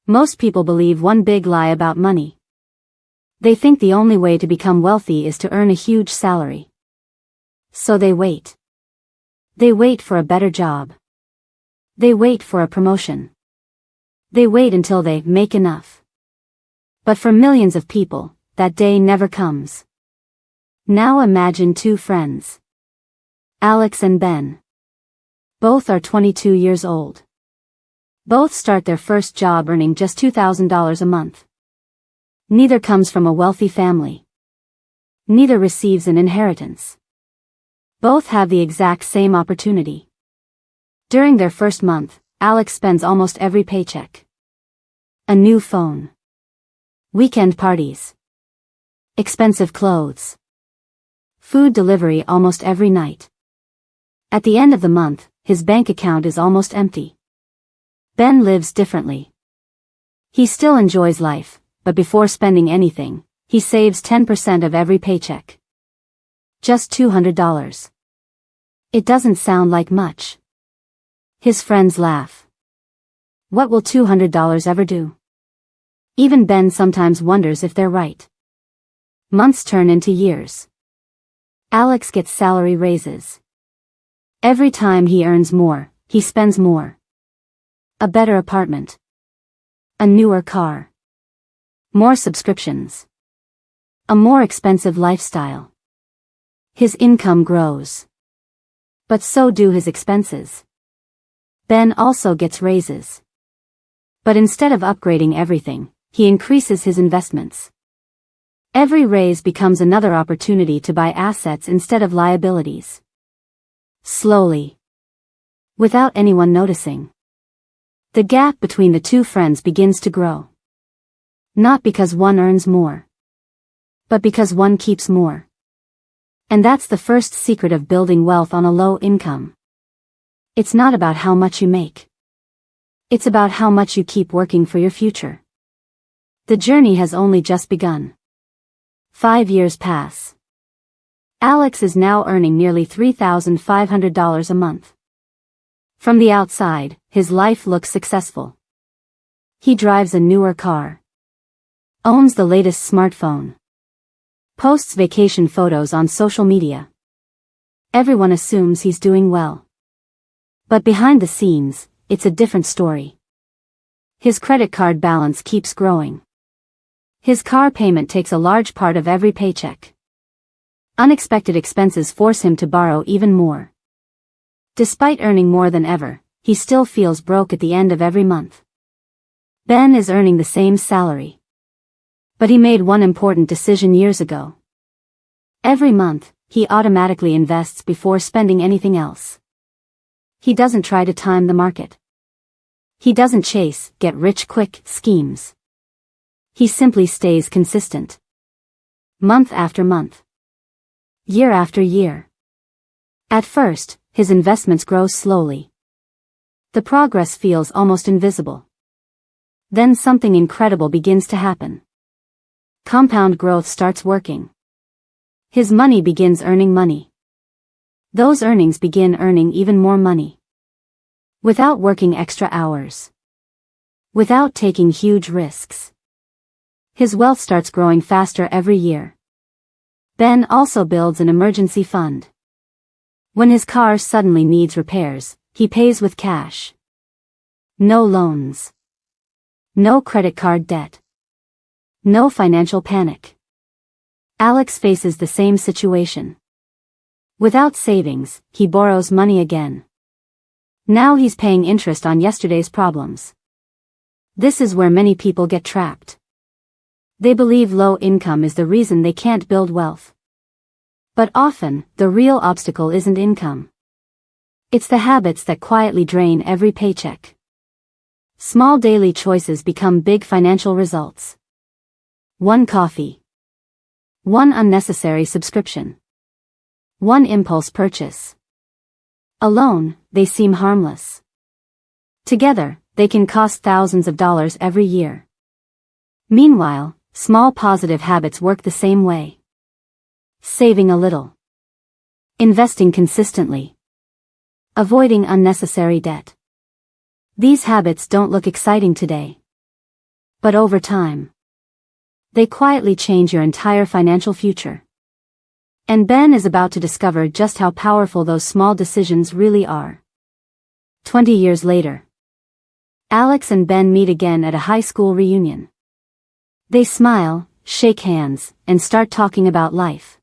Most people believe one big lie about money. They think the only way to become wealthy is to earn a huge salary. So they wait. They wait for a better job. They wait for a promotion. They wait until they make enough. But for millions of people, that day never comes. Now imagine two friends. Alex and Ben. Both are 22 years old. Both start their first job earning just $2,000 a month. Neither comes from a wealthy family. Neither receives an inheritance. Both have the exact same opportunity. During their first month, Alex spends almost every paycheck. A new phone. Weekend parties. Expensive clothes. Food delivery almost every night. At the end of the month, his bank account is almost empty. Ben lives differently. He still enjoys life, but before spending anything, he saves 10% of every paycheck. Just $200. It doesn't sound like much. His friends laugh. What will $200 ever do? Even Ben sometimes wonders if they're right. Months turn into years. Alex gets salary raises. Every time he earns more, he spends more. A better apartment. A newer car. More subscriptions. A more expensive lifestyle. His income grows. But so do his expenses. Ben also gets raises. But instead of upgrading everything, he increases his investments. Every raise becomes another opportunity to buy assets instead of liabilities. Slowly. Without anyone noticing. The gap between the two friends begins to grow. Not because one earns more. But because one keeps more. And that's the first secret of building wealth on a low income. It's not about how much you make. It's about how much you keep working for your future. The journey has only just begun. 5 years pass. Alex is now earning nearly $3,500 a month. From the outside, his life looks successful. He drives a newer car. Owns the latest smartphone. Posts vacation photos on social media. Everyone assumes he's doing well. But behind the scenes, it's a different story. His credit card balance keeps growing. His car payment takes a large part of every paycheck. Unexpected expenses force him to borrow even more. Despite earning more than ever, he still feels broke at the end of every month. Ben is earning the same salary. But he made one important decision years ago. Every month, he automatically invests before spending anything else. He doesn't try to time the market. He doesn't chase get-rich-quick schemes. He simply stays consistent. Month after month. Year after year. At first, his investments grow slowly. The progress feels almost invisible. Then something incredible begins to happen. Compound growth starts working. His money begins earning money. Those earnings begin earning even more money. Without working extra hours. Without taking huge risks. His wealth starts growing faster every year. Ben also builds an emergency fund. When his car suddenly needs repairs, he pays with cash. No loans. No credit card debt. No financial panic. Alex faces the same situation. Without savings, he borrows money again. Now he's paying interest on yesterday's problems. This is where many people get trapped. They believe low income is the reason they can't build wealth. But often, the real obstacle isn't income. It's the habits that quietly drain every paycheck. Small daily choices become big financial results. One coffee. One unnecessary subscription. One impulse purchase. Alone, they seem harmless. Together, they can cost thousands of dollars every year. Meanwhile, small positive habits work the same way. Saving a little. Investing consistently. Avoiding unnecessary debt. These habits don't look exciting today. But over time, they quietly change your entire financial future. And Ben is about to discover just how powerful those small decisions really are. 20 years later, Alex and Ben meet again at a high school reunion. They smile, shake hands, and start talking about life.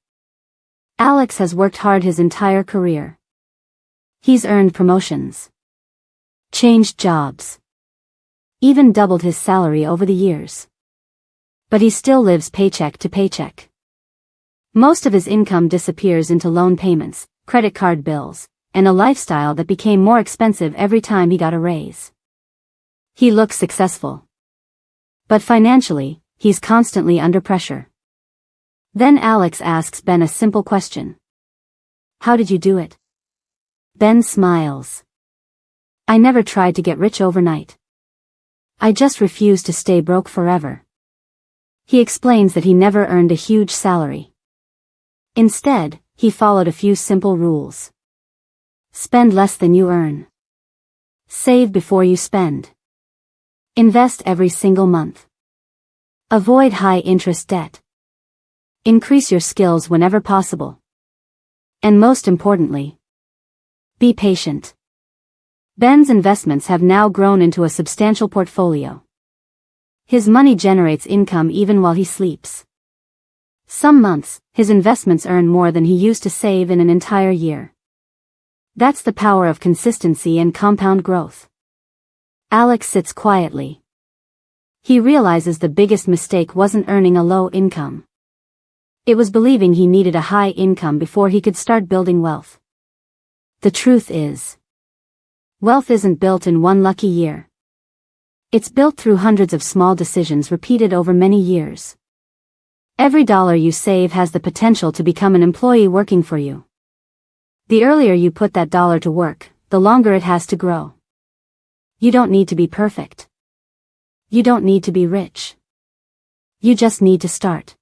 Alex has worked hard his entire career. He's earned promotions, changed jobs, even doubled his salary over the years. But he still lives paycheck to paycheck. Most of his income disappears into loan payments, credit card bills, and a lifestyle that became more expensive every time he got a raise. He looks successful, but financially, he's constantly under pressure. Then Alex asks Ben a simple question. How did you do it? Ben smiles. I never tried to get rich overnight. I just refused to stay broke forever. He explains that he never earned a huge salary. Instead, he followed a few simple rules. Spend less than you earn. Save before you spend. Invest every single month. Avoid high-interest debt. Increase your skills whenever possible. And most importantly, be patient. Ben's investments have now grown into a substantial portfolio. His money generates income even while he sleeps. Some months, his investments earn more than he used to save in an entire year. That's the power of consistency and compound growth. Alex sits quietly. He realizes the biggest mistake wasn't earning a low income. It was believing he needed a high income before he could start building wealth. The truth is, wealth isn't built in one lucky year. It's built through hundreds of small decisions repeated over many years. Every dollar you save has the potential to become an employee working for you. The earlier you put that dollar to work, the longer it has to grow. You don't need to be perfect. You don't need to be rich. You just need to start.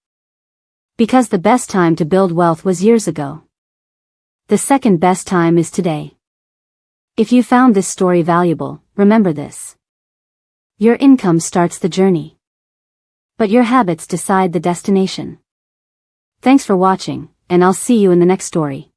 Because the best time to build wealth was years ago. The second best time is today. If you found this story valuable, remember this. Your income starts the journey, but your habits decide the destination. Thanks for watching, and I'll see you in the next story.